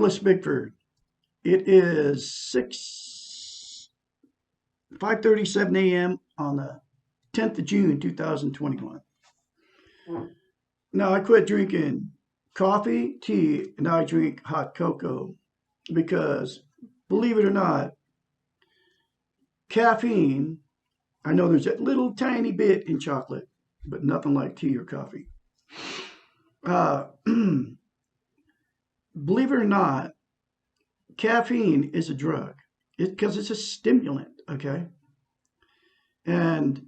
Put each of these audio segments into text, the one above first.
Douglas Bickford. It is 5:37 a.m. on the 10th of June, 2021. Now I quit drinking coffee, tea, and now I drink hot cocoa because, believe it or not, caffeine, I know there's a little tiny bit in chocolate, but nothing like tea or coffee. Uh, believe it or not, caffeine is a drug because it's a stimulant, okay? And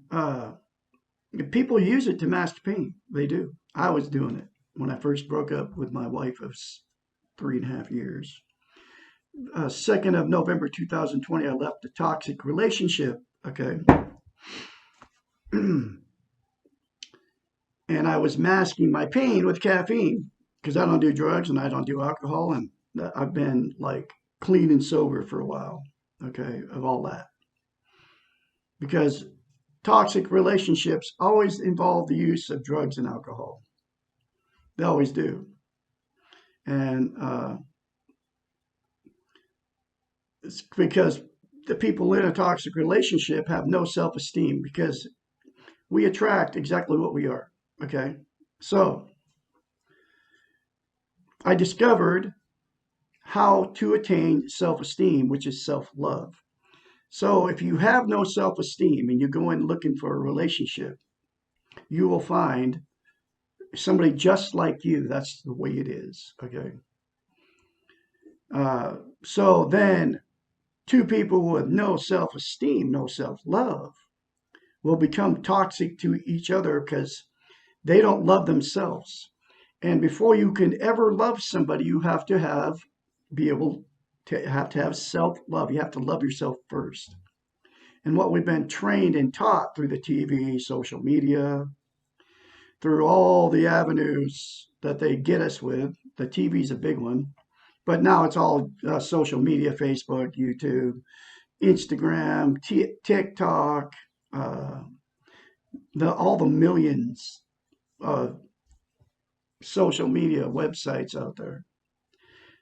people use it to mask pain. They do. I was doing it when I first broke up with my wife of 3.5 years. 2nd of November 2020, I left a toxic relationship, okay? And I was masking my pain with caffeine because I don't do drugs and I don't do alcohol. And I've been like clean and sober for a while, okay, of all that. Because toxic relationships always involve the use of drugs and alcohol. They always do. And it's because the people in a toxic relationship have no self-esteem because we attract exactly what we are. Okay. So I discovered how to attain self-esteem, which is self-love. So if you have no self-esteem and you go in looking for a relationship, you will find somebody just like you. That's the way it is. Okay. So then two people with no self-esteem, no self-love, will become toxic to each other because they don't love themselves. And before you can ever love somebody, you have to have self-love. You have to love yourself first. And what we've been trained and taught through the TV, social media, through all the avenues that they get us with, the TV's a big one, but now it's all social media, Facebook, YouTube, Instagram, TikTok, all the millions of social media websites out there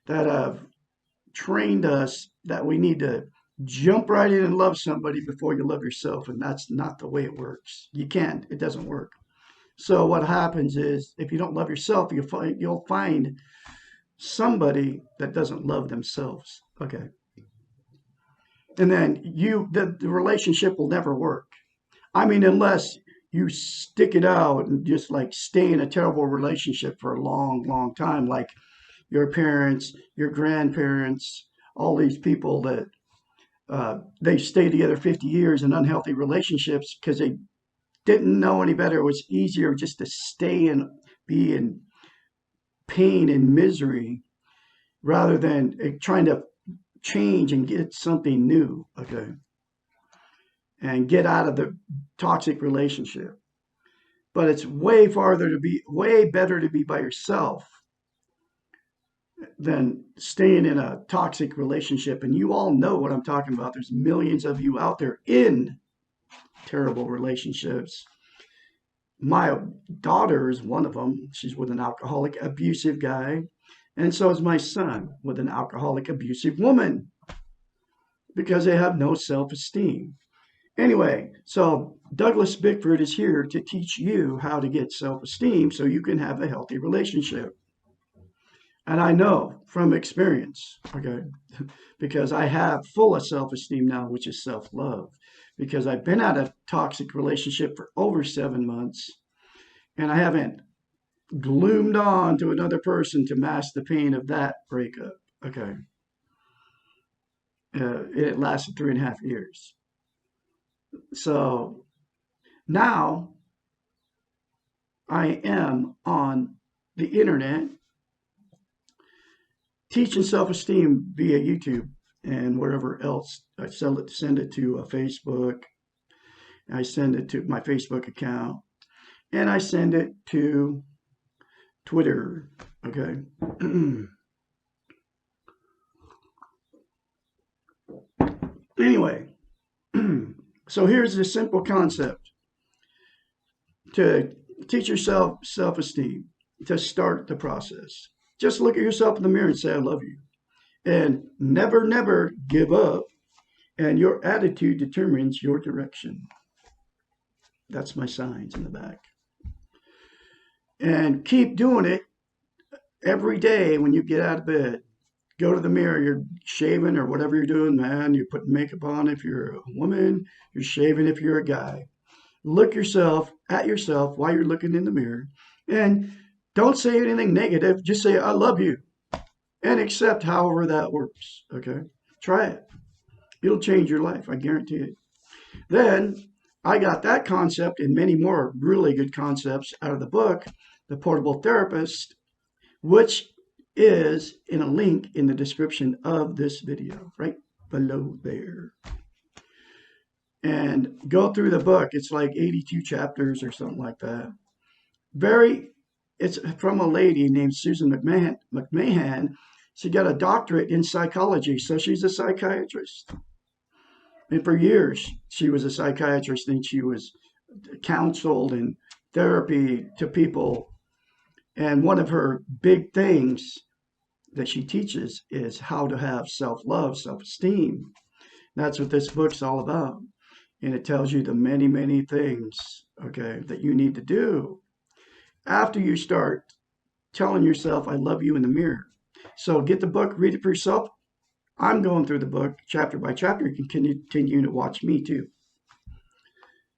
that have trained us that we need to jump right in and love somebody before you love yourself. And that's not the way it works. You can't. It doesn't work. So what happens is if you don't love yourself, you'll find somebody that doesn't love themselves. Okay. And then the relationship will never work. I mean, unless you stick it out and just like stay in a terrible relationship for a long, long time, like your parents, your grandparents, all these people that they stay together 50 years in unhealthy relationships because they didn't know any better. It was easier just to stay and be in pain and misery rather than trying to change and get something new, okay? And get out of the toxic relationship. But it's way better to be by yourself than staying in a toxic relationship. And you all know what I'm talking about. There's millions of you out there in terrible relationships. My daughter is one of them. She's with an alcoholic, abusive guy. And so is my son with an alcoholic, abusive woman because they have no self-esteem. Anyway, so Douglas Bickford is here to teach you how to get self-esteem so you can have a healthy relationship. And I know from experience, okay, because I have full of self-esteem now, which is self-love, because I've been out of a toxic relationship for over 7 months and I haven't gloomed on to another person to mask the pain of that breakup, okay. It lasted 3.5 years. So now I am on the internet teaching self-esteem via YouTube and wherever else. I send it to Facebook. I send it to my Facebook account and I send it to Twitter. Okay. Anyway, so here's the simple concept to teach yourself self-esteem, to start the process. Just look at yourself in the mirror and say, I love you. And never, never give up. And your attitude determines your direction. That's my signs in the back. And keep doing it every day when you get out of bed. Go to the mirror, you're shaving or whatever you're doing, man. You're putting makeup on if you're a woman, you're shaving if you're a guy. Look at yourself while you're looking in the mirror. And don't say anything negative. Just say, I love you. And accept however that works. Okay? Try it. It'll change your life. I guarantee it. Then I got that concept and many more really good concepts out of the book, The Portable Therapist, which is in a link in the description of this video, right below there. And go through the book. It's like 82 chapters or something like that. It's from a lady named Susan McMahon. She got a doctorate in psychology, so she's a psychiatrist. And for years, she was a psychiatrist, and she was counseled and therapy to people. And one of her big things that she teaches is how to have self-love, self-esteem. That's what this book's all about. And it tells you the many, many things, okay, that you need to do after you start telling yourself, I love you in the mirror. So get the book, read it for yourself. I'm going through the book chapter by chapter. You can continue to watch me too.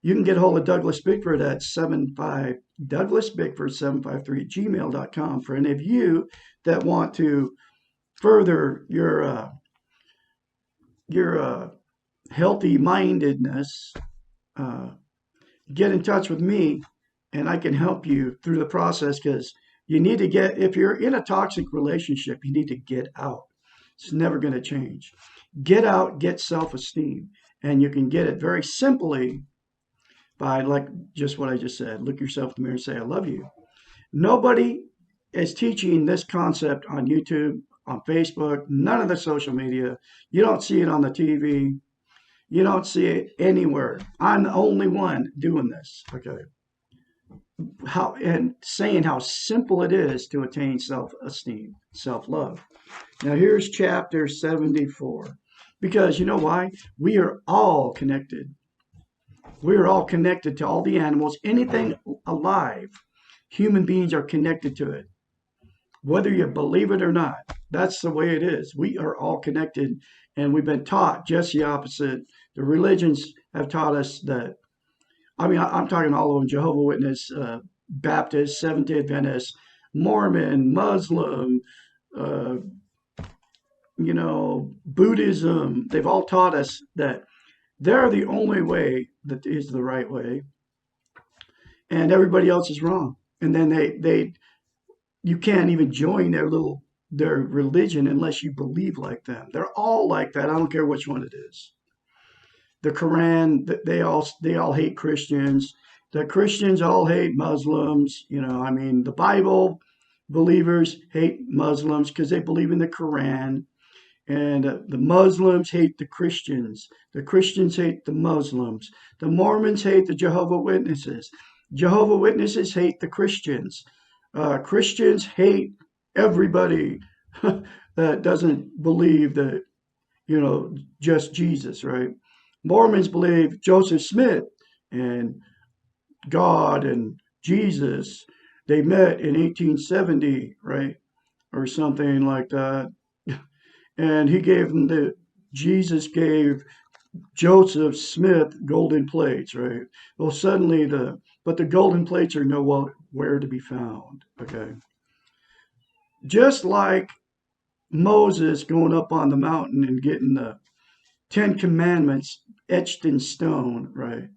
You can get a hold of Douglas Bickford at douglasbickford753@gmail.com for any of you that want to further your healthy mindedness. Get in touch with me, and I can help you through the process, because you need to if you're in a toxic relationship, you need to get out. It's never going to change. Get out, get self-esteem, and you can get it very simply by, like just what I just said. Look yourself in the mirror and say, I love you. Nobody is teaching this concept on YouTube, on Facebook, none of the social media. You don't see it on the TV. You don't see it anywhere. I'm the only one doing this, okay? And saying how simple it is to attain self-esteem, self-love. Now here's chapter 74. Because you know why? We are all connected. We are all connected to all the animals. Anything alive, human beings are connected to it. Whether you believe it or not, that's the way it is. We are all connected, and we've been taught just the opposite. The religions have taught us that. I'm talking all over: Jehovah's Witness, Baptist, Seventh-day Adventist, Mormon, Muslim, Buddhism. They've all taught us that they're the only way that is the right way, and everybody else is wrong. And then you can't even join their religion unless you believe like them. They're all like that. I don't care which one it is. The Quran, they all hate Christians. The Christians all hate Muslims. The Bible believers hate Muslims because they believe in the Quran. And the Muslims hate the Christians. The Christians hate the Muslims. The Mormons hate the Jehovah's Witnesses. Jehovah's Witnesses hate the Christians. Christians hate everybody that doesn't believe that, just Jesus, right? Mormons believe Joseph Smith and God and Jesus, they met in 1870, right? Or something like that. And Jesus gave Joseph Smith golden plates, right? Well, suddenly but the golden plates are nowhere to be found, okay? Just like Moses going up on the mountain and getting the 10 Commandments etched in stone, right?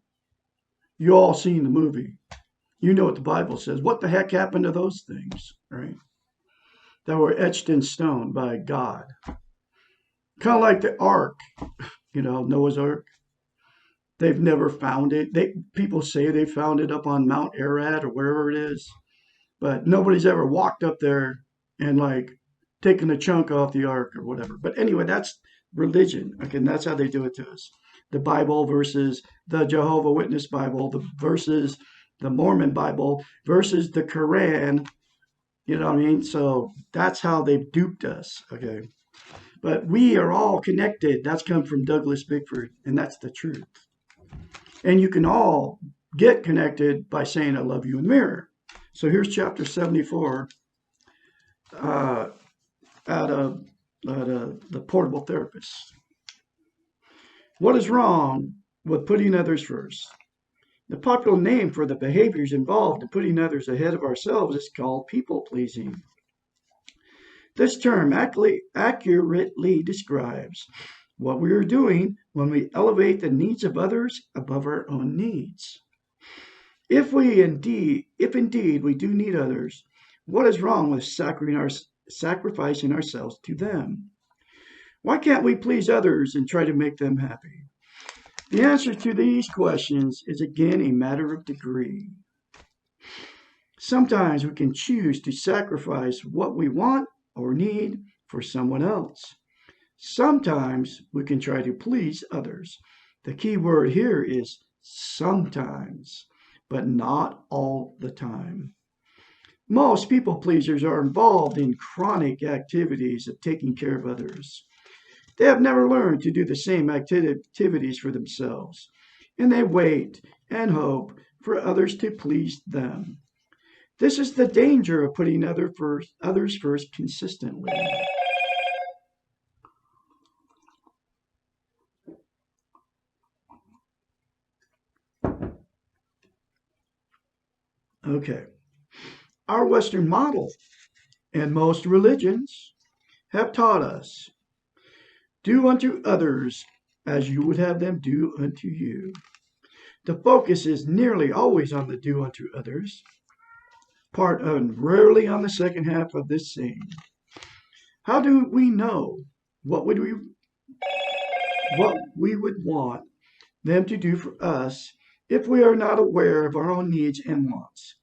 You all seen the movie. You know what the Bible says. What the heck happened to those things, right? That were etched in stone by God. Kind of like the ark, Noah's Ark. They've never found it. People say they found it up on Mount Ararat or wherever it is, but nobody's ever walked up there and taken a chunk off the ark or whatever. But anyway, that's religion. Okay, and that's how they do it to us. The Bible versus the Jehovah's Witness Bible, versus the Mormon Bible versus the Quran. You know what I mean? So that's how they've duped us. Okay. But we are all connected. That's come from Douglas Bickford, and that's the truth. And you can all get connected by saying, I love you in the mirror. So here's chapter 74 out of the Portable Therapist. What is wrong with putting others first? The popular name for the behaviors involved in putting others ahead of ourselves is called people-pleasing. This term accurately describes what we are doing when we elevate the needs of others above our own needs. If indeed we do need others, what is wrong with sacrificing ourselves to them? Why can't we please others and try to make them happy? The answer to these questions is again a matter of degree. Sometimes we can choose to sacrifice what we want or need for someone else. Sometimes we can try to please others. The key word here is sometimes, but not all the time. Most people pleasers are involved in chronic activities of taking care of others. They have never learned to do the same activities for themselves, and they wait and hope for others to please them. This is the danger of putting others first consistently. Okay. Our Western model and most religions have taught us, do unto others as you would have them do unto you. The focus is nearly always on the do unto others part and rarely on the second half of this saying. How do we know what we would want them to do for us if we are not aware of our own needs and wants?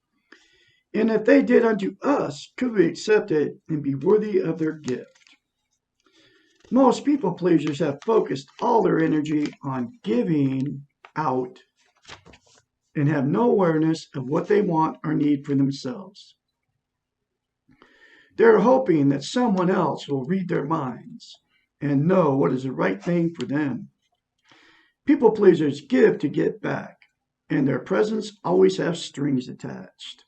And if they did unto us, could we accept it and be worthy of their gift? Most people pleasers have focused all their energy on giving out and have no awareness of what they want or need for themselves. They're hoping that someone else will read their minds and know what is the right thing for them. People pleasers give to get back, and their presents always have strings attached.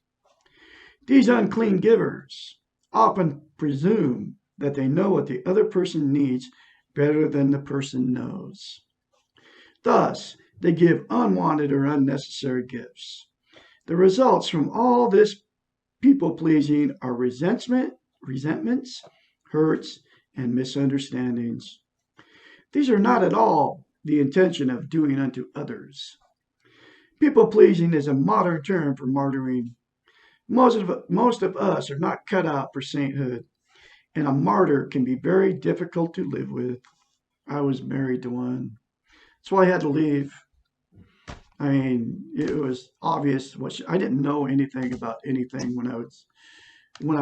These unclean givers often presume that they know what the other person needs better than the person knows. Thus, they give unwanted or unnecessary gifts. The results from all this people-pleasing are resentments, hurts, and misunderstandings. These are not at all the intention of doing unto others. People-pleasing is a modern term for martyring. Most of us are not cut out for sainthood, and a martyr can be very difficult to live with. I was married to one. That's why I had to leave. I mean, it was obvious I didn't know anything about anything when I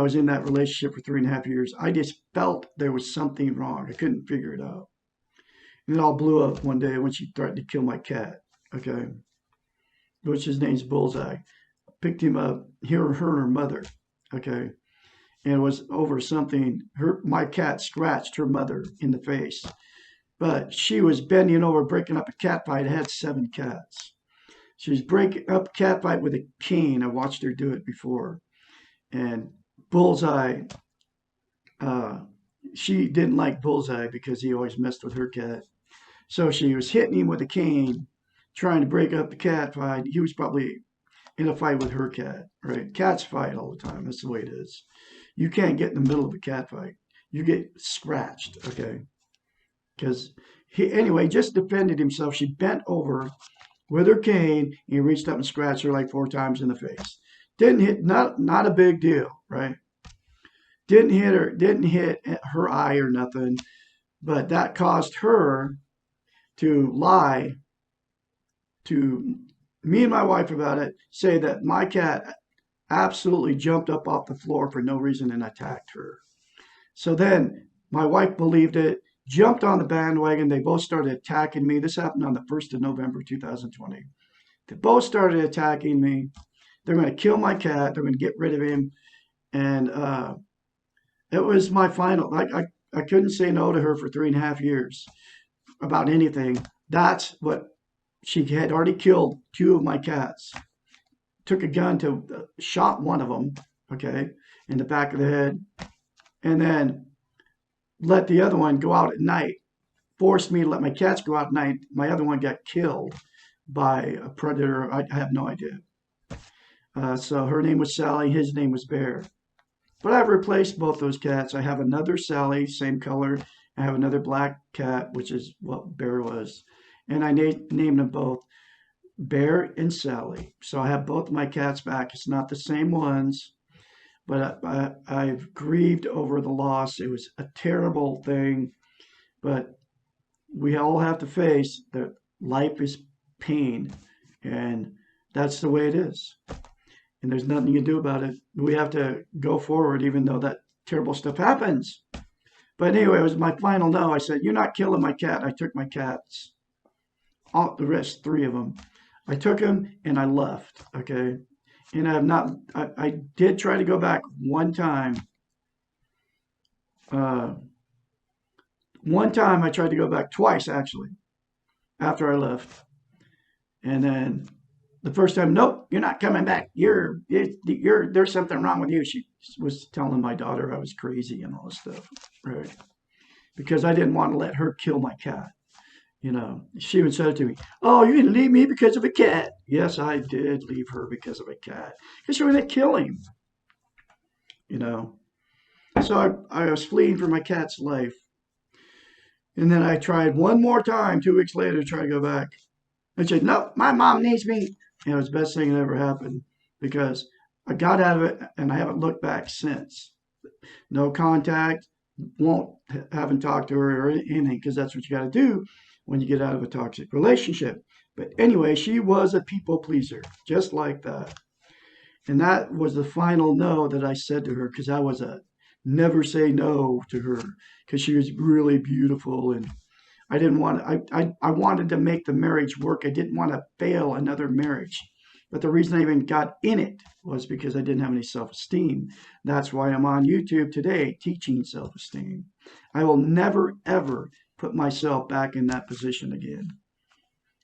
was in that relationship for 3.5 years. I just felt there was something wrong. I couldn't figure it out. And it all blew up one day when she threatened to kill my cat. Okay, which his name's Bullseye. Picked him up, her and her mother. Okay, and it was over something. My cat scratched her mother in the face, but she was bending over, breaking up a cat fight. I had 7 cats. She was breaking up a cat fight with a cane. I watched her do it before. And Bullseye, she didn't like Bullseye because he always messed with her cat. So she was hitting him with a cane, trying to break up the cat fight. He was probably in a fight with her cat, right? Cats fight all the time. That's the way it is. You can't get in the middle of a cat fight. You get scratched, okay? Because anyway, just defended himself. She bent over with her cane, and he reached up and scratched her like 4 times in the face. Didn't hit, not a big deal, right? Didn't hit her eye or nothing, but that caused her to lie to me and my wife about it, say that my cat absolutely jumped up off the floor for no reason and attacked her. So then my wife believed it, jumped on the bandwagon. They both started attacking me. This happened on the 1st of November, 2020. They both started attacking me. They're going to kill my cat. They're going to get rid of him. And it was my final, I couldn't say no to her for 3.5 years about anything. That's what she had already killed 2 of my cats. Took a gun to shot one of them, okay, in the back of the head, and then let the other one go out at night. Forced me to let my cats go out at night. My other one got killed by a predator. I have no idea. So her name was Sally. His name was Bear. But I've replaced both those cats. I have another Sally, same color. I have another black cat, which is what Bear was. And I named them both Bear and Sally. So I have both of my cats back. It's not the same ones, but I've grieved over the loss. It was a terrible thing, but we all have to face that life is pain, and that's the way it is. And there's nothing you can do about it. We have to go forward, even though that terrible stuff happens. But anyway, it was my final no. I said, "You're not killing my cat." I took my cats, all the rest, 3 of them. I took them and I left. Okay, and I have not. I did try to go back one time. Uh, One time I tried to go back twice actually after I left, and then the first time, nope, you're not coming back. You're there's something wrong with you. She was telling my daughter I was crazy and all this stuff, right? Because I didn't want to let her kill my cat. She even said to me, "Oh, you didn't leave me because of a cat." Yes, I did leave her because of a cat. Because she was going to kill him, you know. So I was fleeing for my cat's life. And then I tried one more time 2 weeks later to try to go back. I said, "No, my mom needs me." It was the best thing that ever happened because I got out of it and I haven't looked back since. No contact, haven't talked to her or anything because that's what you got to do when you get out of a toxic relationship. But anyway, she was a people pleaser, just like that. And that was the final no that I said to her because I was a never say no to her because she was really beautiful and I didn't want I wanted to make the marriage work. I didn't want to fail another marriage. But the reason I even got in it was because I didn't have any self-esteem. That's why I'm on YouTube today teaching self-esteem. I will never ever put myself back in that position again.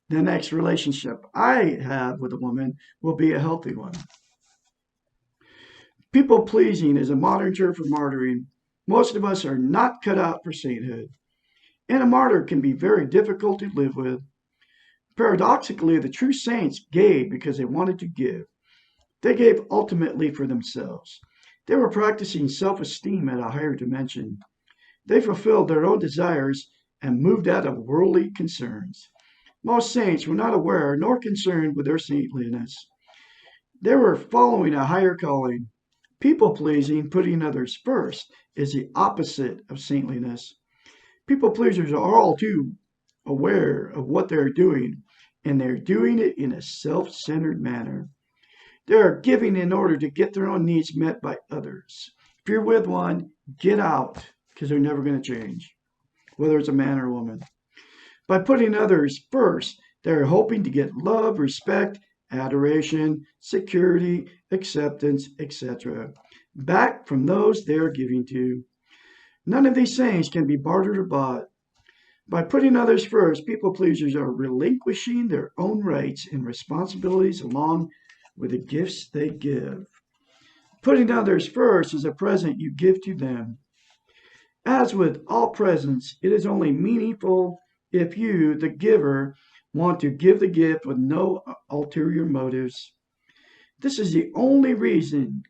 The next relationship I have with a woman will be a healthy one. People pleasing is a modern term for martyring. Most of us are not cut out for sainthood. And a martyr can be very difficult to live with. Paradoxically, the true saints gave because they wanted to give. They gave ultimately for themselves. They were practicing self-esteem at a higher dimension. They fulfilled their own desires and moved out of worldly concerns. Most saints were not aware nor concerned with their saintliness. They were following a higher calling. People-pleasing, putting others first, is the opposite of saintliness. People pleasers are all too aware of what they're doing, and they're doing it in a self-centered manner. They are giving in order to get their own needs met by others. If you're with one, get out, because they're never going to change, whether it's a man or a woman. By putting others first, they're hoping to get love, respect, adoration, security, acceptance, etc. back from those they're giving to. None of these things can be bartered or bought. By putting others first, people pleasers are relinquishing their own rights and responsibilities along with the gifts they give. Putting others first is a present you give to them. As with all presents, it is only meaningful if you, the giver, want to give the gift with no ulterior motives. This is the only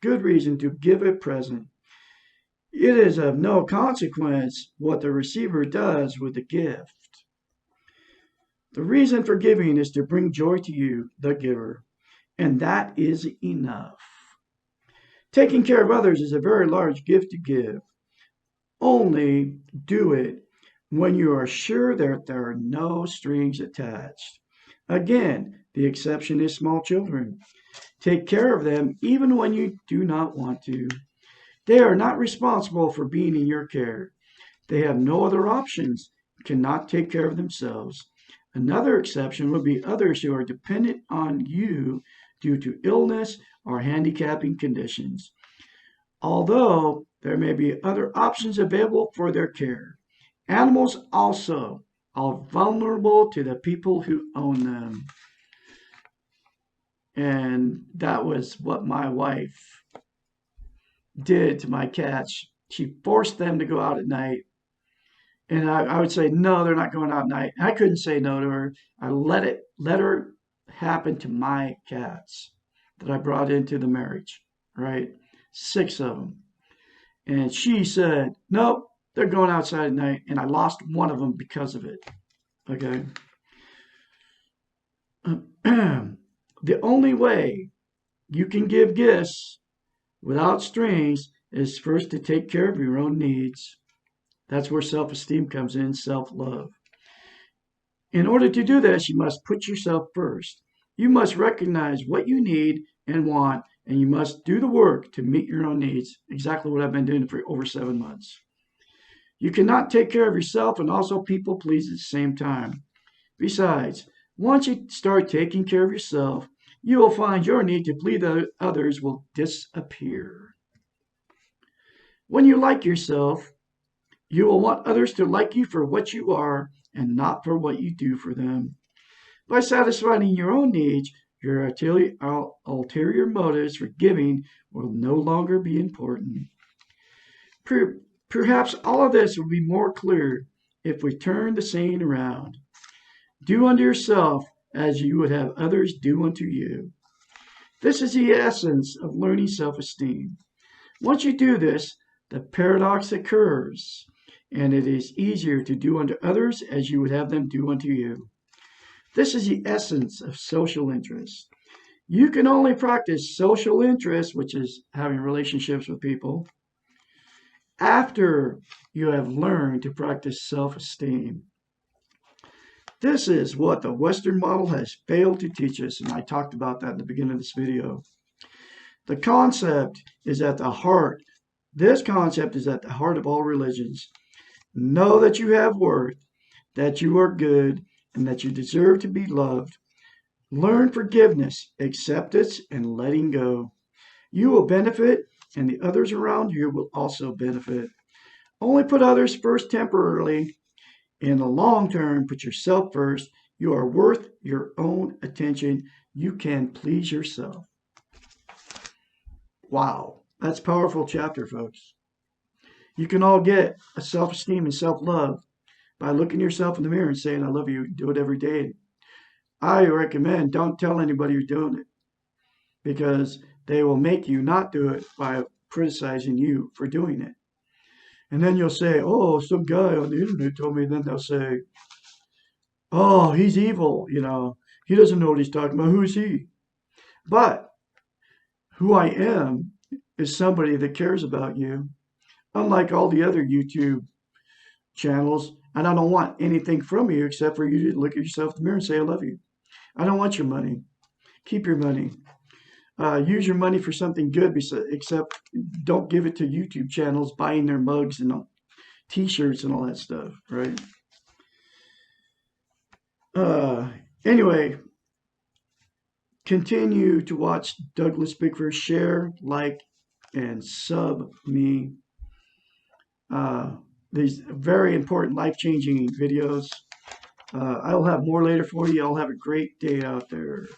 good reason to give a present. It is of no consequence what the receiver does with the gift. The reason for giving is to bring joy to you, the giver, and that is enough. Taking care of others is a very large gift to give. Only do it when you are sure that there are no strings attached. Again, the exception is small children. Take care of them even when you do not want to. They are not responsible for being in your care. They have no other options, cannot take care of themselves. Another exception would be others who are dependent on you due to illness or handicapping conditions. Although there may be other options available for their care. Animals also are vulnerable to the people who own them. And that was what my wife did to my cats. She forced them to go out at night. And I would say, no, they're not going out at night. I couldn't say no to her. I let her happen to my cats that I brought into the marriage, right? 6 of them. And she said, nope, they're going outside at night. And I lost one of them because of it. Okay. The only way you can give gifts without strings is first to take care of your own needs. That's where self-esteem comes in, self-love. In order to do this, you must put yourself first. You must recognize what you need and want, and you must do the work to meet your own needs. Exactly what I've been doing for over 7 months. You cannot take care of yourself and also people please at the same time. Besides, once you start taking care of yourself, you will find your need to please others will disappear. When you like yourself, you will want others to like you for what you are and not for what you do for them. By satisfying your own needs, your ulterior motives for giving will no longer be important. Perhaps all of this will be more clear if we turn the saying around. Do unto yourself as you would have others do unto you. This is the essence of learning self-esteem. Once you do this, the paradox occurs, and it is easier to do unto others as you would have them do unto you. This is the essence of social interest. You can only practice social interest, which is having relationships with people, after you have learned to practice self-esteem. This is what the Western model has failed to teach us, and I talked about that at the beginning of this video. The concept is at the heart. This concept is at the heart of all religions. Know that you have worth, that you are good, and that you deserve to be loved. Learn forgiveness, acceptance, and letting go. You will benefit, and the others around you will also benefit. Only put others first temporarily. In the long term, put yourself first. You are worth your own attention. You can please yourself. Wow, that's a powerful chapter, folks. You can all get a self-esteem and self-love by looking yourself in the mirror and saying, I love you. Do it every day. I recommend don't tell anybody you're doing it because they will make you not do it by criticizing you for doing it. And then you'll say, oh, some guy on the internet told me. Then they'll say, oh, he's evil. He doesn't know what he's talking about. Who is he? But who I am is somebody that cares about you. Unlike all the other YouTube channels, and I don't want anything from you except for you to look at yourself in the mirror and say, I love you. I don't want your money. Keep your money. Use your money for something good, except don't give it to YouTube channels buying their mugs and t-shirts and all that stuff, right? Anyway, continue to watch Douglas Bickford. Share, like, and sub me. These very important, life-changing videos. I'll have more later for you. I'll have a great day out there.